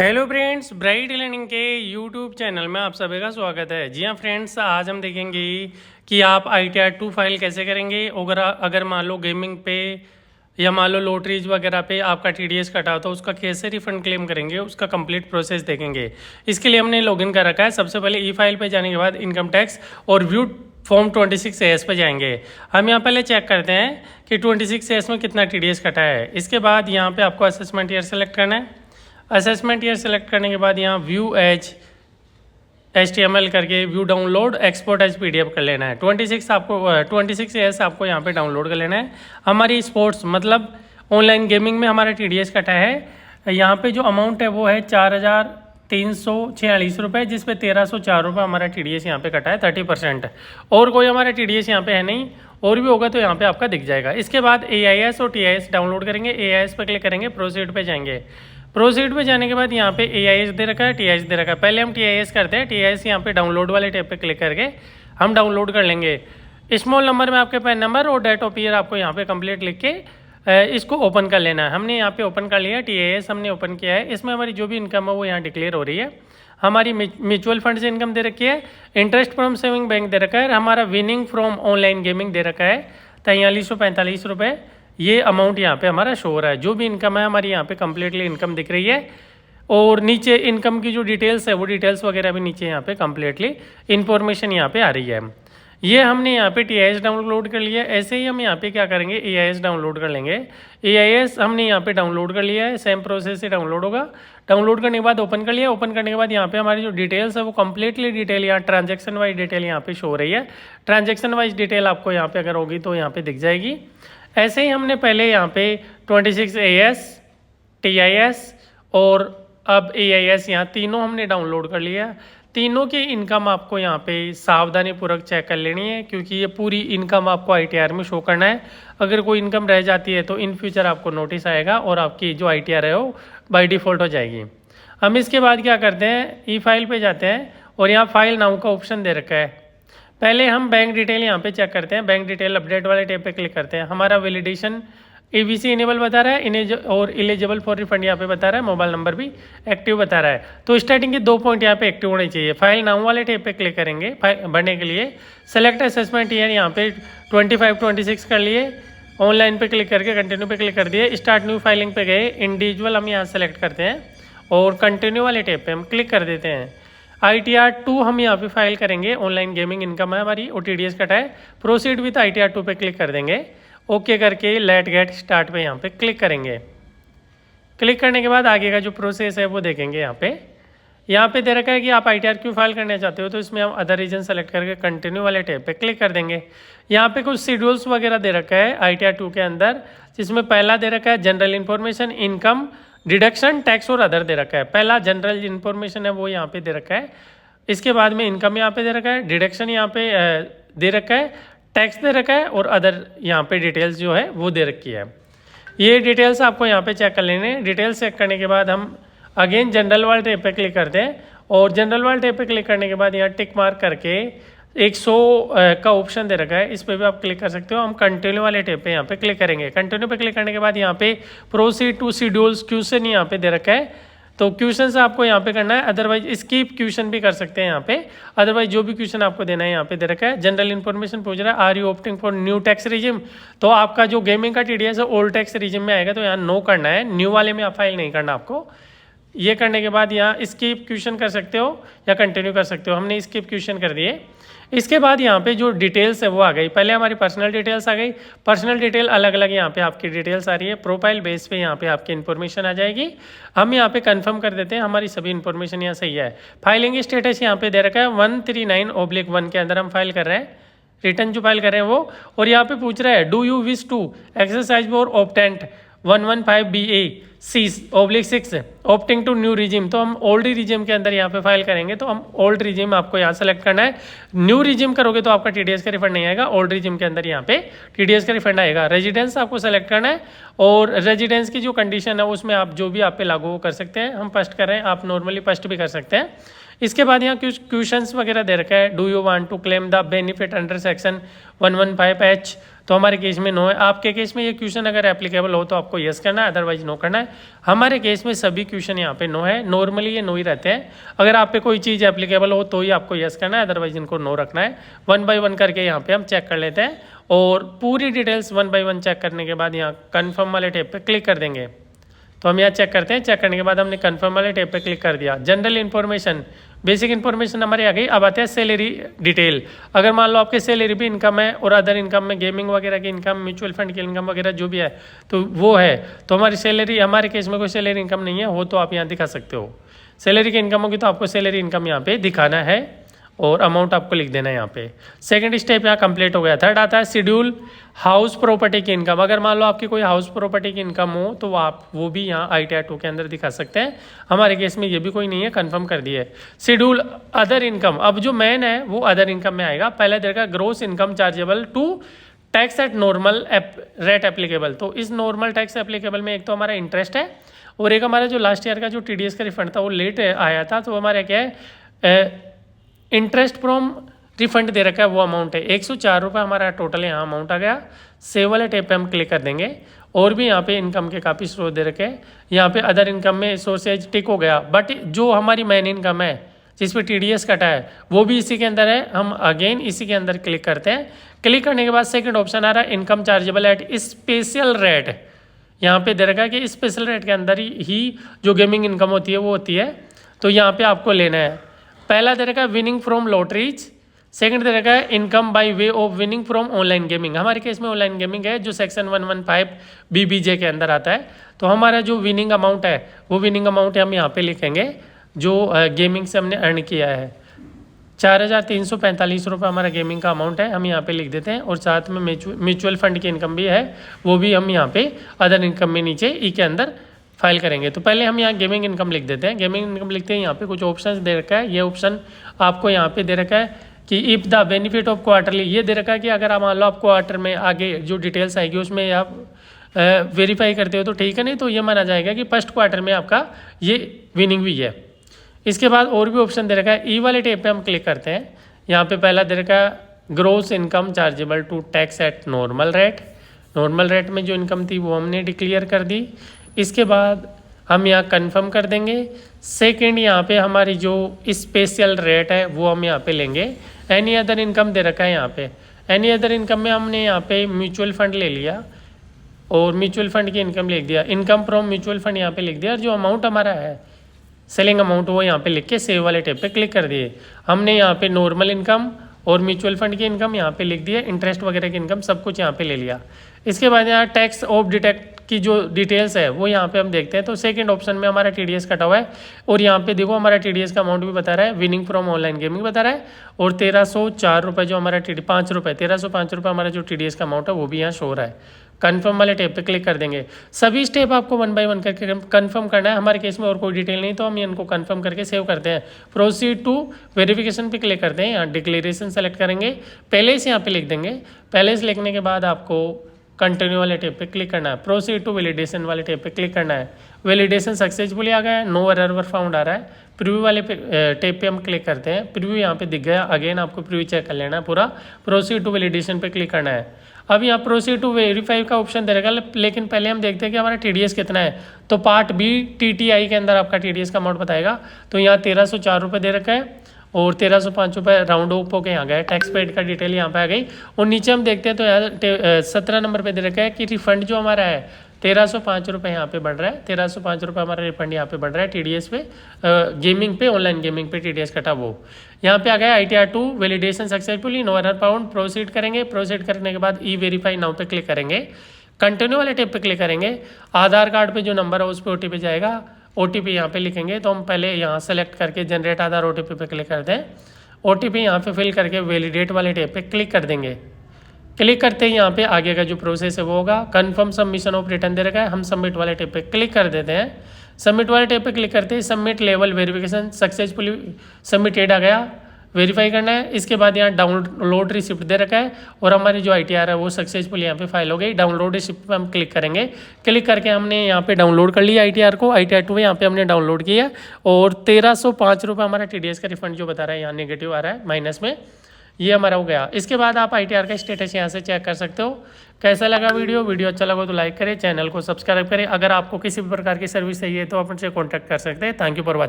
Hello friends, bright learning के YouTube channel में आप सभी का स्वागत है। जी हाँ फ्रेंड्स, आज हम देखेंगे कि आप ITR 2 फाइल कैसे करेंगे। अगर मान लो गेमिंग पे या मान लो लॉटरीज वगैरह पे आपका TDS कटा तो उसका कैसे रिफंड क्लेम करेंगे, उसका कंप्लीट प्रोसेस देखेंगे। इसके लिए हमने लॉगिन कर रखा है। सबसे पहले ई फाइल पे जाने के बाद इनकम टैक्स और व्यू फॉर्म 26AS पे जाएंगे। हम यहाँ पहले चेक करते हैं कि 26AS में कितना TDS कटा है। इसके बाद यहाँ पे आपको असेसमेंट ईयर सेलेक्ट करना है। असेसमेंट ईयर सेलेक्ट करने के बाद यहाँ व्यू एज HTML करके view download export as PDF कर लेना है। 26AS आपको यहाँ पे डाउनलोड कर लेना है। हमारी स्पोर्ट्स मतलब ऑनलाइन गेमिंग में हमारा TDS कटा है। यहाँ पे जो अमाउंट है वो है 4,346 रुपये, जिसपे 1,304 रुपये हमारा TDS यहाँ पे कटा है 30%। और कोई हमारा TDS यहाँ पे है नहीं, और भी होगा तो यहाँ पे आपका दिख जाएगा। इसके बाद AIS और TIS डाउनलोड करेंगे। AIS पे क्लिक करेंगे, प्रोसीड पे जाएंगे। प्रोसीड पे जाने के बाद यहाँ पे AIS दे रखा है, TIS दे रखा है। पहले हम TIS करते हैं। TIS यहाँ पे डाउनलोड वाले टैब पे क्लिक करके हम डाउनलोड कर लेंगे। स्मॉल नंबर में आपके पैन नंबर और डेट ऑफ ईयर आपको यहाँ पे कंप्लीट लिख के इसको ओपन कर लेना है। हमने यहाँ पे ओपन कर लिया। TIS हमने ओपन किया है। इसमें हमारी जो भी इनकम है वो यहाँ डिक्लेयर हो रही है। हमारी म्यूचुअल फंड से इनकम दे रखी है, इंटरेस्ट फ्रॉम सेविंग बैंक दे रखा है, हमारा विनिंग फ्रॉम ऑनलाइन गेमिंग दे रखा है 4345 रुपये। ये अमाउंट यहाँ पे हमारा शो हो रहा है। जो भी इनकम है हमारी यहाँ पे कम्प्लीटली इनकम दिख रही है। और नीचे इनकम की जो डिटेल्स है वो डिटेल्स वगैरह भी नीचे यहाँ पे कम्प्लीटली इन्फॉर्मेशन यहाँ पे आ रही है। ये हमने यहाँ पे TIS डाउनलोड कर लिया। ऐसे ही हम यहाँ पे क्या करेंगे, AIS डाउनलोड कर लेंगे। AIS हमने यहाँ पे डाउनलोड कर लिया है, सेम प्रोसेस से डाउनलोड होगा। डाउनलोड करने के बाद ओपन कर लिया। ओपन करने के बाद यहाँ पे हमारी जो डिटेल्स है वो कम्प्लीटली डिटेल यहाँ ट्रांजेक्शन वाइज डिटेल यहाँ पे शो हो रही है। ट्रांजेक्शन वाइज डिटेल आपको यहाँ पे अगर होगी तो यहाँ पे दिख जाएगी। ऐसे ही हमने पहले यहाँ पे 26AS, TIS और अब AIS यहाँ तीनों हमने डाउनलोड कर लिया। तीनों की इनकम आपको यहाँ पे सावधानी पूर्वक चेक कर लेनी है, क्योंकि ये पूरी इनकम आपको ITR में शो करना है। अगर कोई इनकम रह जाती है तो इन फ्यूचर आपको नोटिस आएगा और आपकी जो ITR है वो बाय डिफ़ॉल्ट हो जाएगी। हम इसके बाद क्या करते हैं, ई फाइल पे जाते हैं और यहाँ फाइल नाउ का ऑप्शन दे रखा है। पहले हम बैंक डिटेल यहाँ पे चेक करते हैं। बैंक डिटेल अपडेट वाले टैब पे क्लिक करते हैं। हमारा वैलिडेशन ABC इनेबल बता रहा है, और इलिजिबल फॉर रिफंड यहाँ पे बता रहा है। मोबाइल नंबर भी एक्टिव बता रहा है। तो स्टार्टिंग के 2 पॉइंट यहाँ पे एक्टिव होने चाहिए। फाइल नाउ वाले टैब पे क्लिक करेंगे भरने के लिए। सेलेक्ट असेसमेंट ईयर यहाँ पे 25-26 कर लिए। ऑनलाइन पे क्लिक करके कंटिन्यू पे क्लिक कर दिए। स्टार्ट न्यू फाइलिंग पे गए, इंडिविजुअल हम यहाँ सेलेक्ट करते हैं और कंटिन्यू वाले टैब पे हम क्लिक कर देते हैं। ITR 2 हम यहाँ पे फाइल करेंगे। ऑनलाइन गेमिंग इनकम है हमारी और TDS कटा है। प्रोसीड विथ ITR 2 पे क्लिक कर देंगे। ओके करके लेट गेट स्टार्ट पे यहाँ पे क्लिक करेंगे। क्लिक करने के बाद आगे का जो प्रोसेस है वो देखेंगे। यहाँ पे दे रखा है कि आप ITR क्यों फाइल करना चाहते हो, तो इसमें हम अदर रीजन सेलेक्ट करके कंटिन्यू वाले टैब पे क्लिक कर देंगे। यहाँ पे कुछ शेड्यूल्स वगैरह दे रखा है ITR 2 के अंदर, जिसमें पहला दे रखा है general information, income, deduction, tax और अदर दे रखा है। पहला जनरल इन्फॉर्मेशन है वो यहाँ पे दे रखा है। इसके बाद में इनकम यहाँ पे दे रखा है, डिडक्शन यहाँ पे दे रखा है, टैक्स दे रखा है और अदर यहाँ पे डिटेल्स जो है वो दे रखी है। ये डिटेल्स आपको यहाँ पे चेक कर लेने। डिटेल्स चेक करने के बाद हम अगेन जनरल वाले टैब पे क्लिक करते हैं और जनरल वाले टैब पे क्लिक करने के बाद यहाँ टिक मार्क करके 100 का ऑप्शन दे रखा है, इस पर भी आप क्लिक कर सकते हो। हम कंटिन्यू वाले टैब पे यहाँ पे क्लिक करेंगे। कंटिन्यू पे क्लिक करने के बाद यहाँ पे प्रोसीड टू शेड्यूल्स क्वेश्चन यहाँ पे दे रखा है, तो क्वेश्चन आपको यहाँ पे करना है। अदरवाइज स्किप क्वेश्चन भी कर सकते हैं यहाँ पे। अदरवाइज जो भी क्वेश्चन आपको देना है यहाँ पे दे रखा है। जनरल इन्फॉर्मेशन पूछ रहा है, are you opting for new tax regime, तो आपका जो गेमिंग का TDS है ओल्ड टैक्स रिजिम में आएगा, तो यहाँ नो करना है, न्यू वाले में आप फाइल नहीं करना आपको। ये करने के बाद यहाँ स्किप क्वेश्चन कर सकते हो या कंटिन्यू कर सकते हो। हमने स्किप क्वेश्चन कर दिए। इसके बाद यहाँ पे जो डिटेल्स है वो आ गई। पहले हमारी पर्सनल डिटेल्स आ गई। पर्सनल डिटेल अलग अलग यहाँ पे आपकी डिटेल्स आ रही है। प्रोफाइल बेस पे यहाँ पे आपकी इन्फॉर्मेशन आ जाएगी। हम यहाँ पे कंफर्म कर देते हैं हमारी सभी इन्फॉर्मेशन यहाँ सही है। फाइलिंग स्टेटस यहाँ पे दे रखा है 139/1 के अंदर हम फाइल कर रहे हैं। रिटर्न जो फाइल कर रहे हैं वो, और यहाँ पे पूछ रहा है do you wish to exercise for option 115BA/6 opting to new regime, तो हम ओल्ड रिजिम के अंदर यहाँ पे फाइल करेंगे। तो हम ओल्ड रिजिम आपको यहाँ सेलेक्ट करना है। न्यू रिजिम करोगे तो आपका TDS का रिफंड नहीं आएगा। ओल्ड रिजिम के अंदर यहाँ पे TDS का रिफंड आएगा। रेजिडेंस आपको सेलेक्ट करना है और रेजिडेंस की जो कंडीशन है उसमें आप जो भी आप पे लागू कर सकते हैं। हम फर्स्ट कर रहे हैं, आप नॉर्मली फर्स्ट भी कर सकते हैं। इसके बाद यहाँ कुछ क्वेश्चंस वगैरह दे रखा है। Do you want to claim the benefit under section 115H, तो हमारे केस में नो है। आपके केस में ये क्वेश्चन अगर एप्लीकेबल हो तो आपको यस करना है, अदरवाइज नो करना है। हमारे केस में सभी क्वेश्चन यहाँ पे नो है, नॉर्मली ये नो ही रहते हैं। अगर आप पे कोई चीज़ एप्लीकेबल हो तो ही आपको यस करना है, अदरवाइज इनको नो रखना है। 1 बाय 1 करके यहाँ पे हम चेक कर लेते हैं और पूरी डिटेल्स 1 बाय 1 चेक करने के बाद यहाँ कन्फर्म वाले टैब पे क्लिक कर देंगे। तो हम यहाँ चेक करते हैं, चेक करने के बाद हमने कन्फर्म वाले टैब पे क्लिक कर दिया। जनरल इन्फॉर्मेशन, बेसिक इन्फॉर्मेशन हमारी आ गई। अब आते हैं सैलरी डिटेल। अगर मान लो आपके सैलरी भी इनकम है और अदर इनकम में गेमिंग वगैरह की इनकम, म्यूचुअल फंड की इनकम वगैरह जो भी है तो वो है, तो हमारी सैलरी, हमारे केस में कोई सैलरी इनकम नहीं है, हो तो आप यहाँ दिखा सकते हो। सैलरी की इनकम होगी तो आपको सैलरी इनकम यहाँ पे दिखाना है और अमाउंट आपको लिख देना है यहाँ पे। सेकंड स्टेप यहाँ कंप्लीट हो गया। थर्ड आता है शेड्यूल हाउस प्रॉपर्टी की इनकम। अगर मान लो आपकी कोई हाउस प्रॉपर्टी की इनकम हो तो आप वो भी यहाँ ITR 2 के अंदर दिखा सकते हैं। हमारे केस में ये भी कोई नहीं है, कंफर्म कर दिए। शेड्यूल अदर इनकम, अब जो मेन है वो अदर इनकम में आएगा। पहले देखा gross income chargeable to tax at normal rate applicable. तो इस नॉर्मल टैक्स एप्लीकेबल में एक तो हमारा इंटरेस्ट है और एक हमारा जो लास्ट ईयर का जो TDS का रिफंड था वो लेट आया था, तो हमारे क्या है इंटरेस्ट फ्रॉम रिफंड दे रखा है, वो अमाउंट है 104 रुपये हमारा टोटल यहाँ अमाउंट आ गया। सेव वाले टैब पे हम क्लिक कर देंगे और भी यहाँ पे इनकम के काफ़ी स्रोत दे रखे हैं। यहाँ पे अदर इनकम में सोर्सेज टिक हो गया, बट जो हमारी मेन इनकम है जिस पे TDS कटा है वो भी इसी के अंदर है। हम अगेन इसी के अंदर क्लिक करते हैं। क्लिक करने के बाद सेकेंड ऑप्शन आ रहा है income chargeable at special rate. यहाँ पे दे रखा है कि स्पेशल रेट के अंदर ही जो गेमिंग इनकम होती है वो होती है, तो यहाँ पे आपको लेना है। पहला दे रखा है विनिंग फ्रॉम लॉटरीज, सेकंड दे रखा है income by way of winning from online gaming. हमारे केस में ऑनलाइन गेमिंग है जो सेक्शन 115 BBJ के अंदर आता है। तो हमारा जो विनिंग अमाउंट है वो विनिंग अमाउंट हम यहाँ पे लिखेंगे जो गेमिंग से हमने अर्न किया है। 4,345 रुपये हमारा गेमिंग का अमाउंट है, हम यहाँ पे लिख देते हैं। और साथ में म्यूचुअल फंड की इनकम भी है, वो भी हम यहाँ पे अदर इनकम में नीचे ई के अंदर फाइल करेंगे। तो पहले हम यहाँ गेमिंग इनकम लिख देते हैं। गेमिंग इनकम लिखते हैं, यहाँ पे कुछ ऑप्शन दे रखा है। ये ऑप्शन आपको यहाँ पे दे रखा है कि if the benefit of quarterly, ये दे रखा है कि अगर आप मान लो आप क्वार्टर में आगे जो डिटेल्स आएगी उसमें आप वेरीफाई करते हो तो ठीक है, नहीं तो ये माना जाएगा कि फर्स्ट क्वार्टर में आपका ये विनिंग हुई है। इसके बाद और भी ऑप्शन दे रखा है, ई वाले टैब पे हम क्लिक करते हैं। यहाँ पे पहला दे रखा है gross income chargeable to tax at normal rate. Normal rate में जो इनकम थी वो हमने डिक्लेयर कर दी। इसके बाद हम यहाँ कंफर्म कर देंगे। सेकंड यहाँ पे हमारी जो स्पेशल रेट है वो हम यहाँ पे लेंगे। एनी अदर इनकम दे रखा है यहाँ पे। एनी अदर इनकम में हमने यहाँ पे म्यूचुअल फंड ले लिया और म्यूचुअल फंड की इनकम लिख दिया। इनकम फ्रॉम म्यूचुअल फंड यहाँ पे लिख दिया और जो अमाउंट हमारा है सेलिंग अमाउंट वो यहाँ पे लिख के सेव वाले टैब पे क्लिक कर दिए। हमने यहाँ पे नॉर्मल इनकम और म्यूचुअल फंड की इनकम यहाँ पे लिख दिया, इंटरेस्ट वगैरह की इनकम सब कुछ यहाँ पे ले लिया। इसके बाद यहाँ टैक्स ऑफ डिटेक्ट की जो डिटेल्स है वो यहाँ पे हम देखते हैं। तो सेकंड ऑप्शन में हमारा TDS कटा हुआ है और यहाँ पे देखो हमारा TDS का अमाउंट भी बता रहा है, विनिंग फ्रॉम ऑनलाइन गेमिंग बता रहा है। और 1304 रुपये जो हमारा 5 रुपये 1305 रुपये हमारा जो TDS का अमाउंट है वो भी यहाँ शो हो रहा है। कन्फर्म वाले टैब पे क्लिक कर देंगे। सभी स्टेप आपको 1 बाय 1 करके कन्फर्म करना है। हमारे केस में और कोई डिटेल नहीं तो हम इनको कन्फर्म करके सेव करते हैं। प्रोसीड टू वेरिफिकेशन पे क्लिक करते हैं। यहाँ डिक्लेरेशन सेलेक्ट करेंगे, पहले से यहाँ पे लिख देंगे। पहले से लिखने के बाद आपको कंटिन्यू वाले टैब पे क्लिक करना है। प्रोसीड टू वैलिडेशन वाले टैब पे क्लिक करना है। वैलिडेशन सक्सेसफुली आ गया है, नो एरर वर फाउंड आ रहा है। प्रीव्यू वाले टैब पे हम क्लिक करते हैं। प्रीव्यू यहाँ पे दिख गया, अगेन आपको प्रीव्यू चेक कर लेना है पूरा। प्रोसीड टू वैलिडेशन पे क्लिक करना है। अब यहाँ प्रोसीड टू वेरीफाई का ऑप्शन दे रहेगा, लेकिन पहले हम देखते हैं कि हमारा TDS कितना है। तो पार्ट B TTI के अंदर आपका TDS का अमाउंट बताएगा। तो यहाँ 1304 रुपये दे रखा है और 1305 रुपये राउंड ऑफ होकर यहाँ गए। टैक्स पेड का डिटेल यहाँ पे आ गई। और नीचे हम देखते हैं तो यहाँ 17 नंबर पे दे रखा है कि रिफंड जो हमारा है 1305 रुपये यहाँ पे बढ़ रहा है। 1305 रुपये हमारा रिफंड यहाँ पे बढ़ रहा है TDS पे, गेमिंग पे, ऑनलाइन गेमिंग पे TDS कटा वो यहाँ पे आ गया। ITR 2 validation successfully, no error found. Proceed करेंगे। प्रोसीड करने के बाद ई वेरीफाई नाउ पे क्लिक करेंगे। कंटिन्यू वाले टैब पे क्लिक करेंगे। आधार कार्ड पे जो नंबर है उस पर OTP जाएगा। OTP यहाँ पे लिखेंगे तो हम पहले यहाँ सेलेक्ट करके जनरेट आधार OTP पे क्लिक करते हैं। OTP यहाँ पे फिल करके वैलिडेट वाले टैब पे क्लिक कर देंगे। क्लिक करते ही यहाँ पे आगे का जो प्रोसेस है वो होगा। कन्फर्म सबमिशन ऑफ रिटर्न दे रखा है, हम सबमिट वाले टैब पे क्लिक कर देते हैं। सबमिट वाले टैब पे क्लिक करते ही submit level verification successfully submitted आ गया। वेरीफाई करना है। इसके बाद यहाँ डाउनलोड रिसिप्ट दे रखा है और हमारी जो ITR है वो सक्सेसफुली यहाँ पे फाइल हो गई। डाउनलोड रिसिप्ट पे हम क्लिक करेंगे। क्लिक करके हमने यहाँ पे डाउनलोड कर लिया ITR को। ITR 2 यहाँ पे हमने डाउनलोड किया और 1305 रुपये हमारा TDS का रिफंड जो बता रहा है यहाँ नेगेटिव आ रहा है, माइनस में। ये हमारा हो गया। इसके बाद आप ITR का स्टेटस यहाँ से चेक कर सकते हो। कैसा लगा वीडियो अच्छा लगा तो लाइक करें, चैनल को सब्सक्राइब करें। अगर आपको किसी भी प्रकार की सर्विस चाहिए तो आप मुझसे कॉन्टैक्ट कर सकते हैं। Thank you for watching.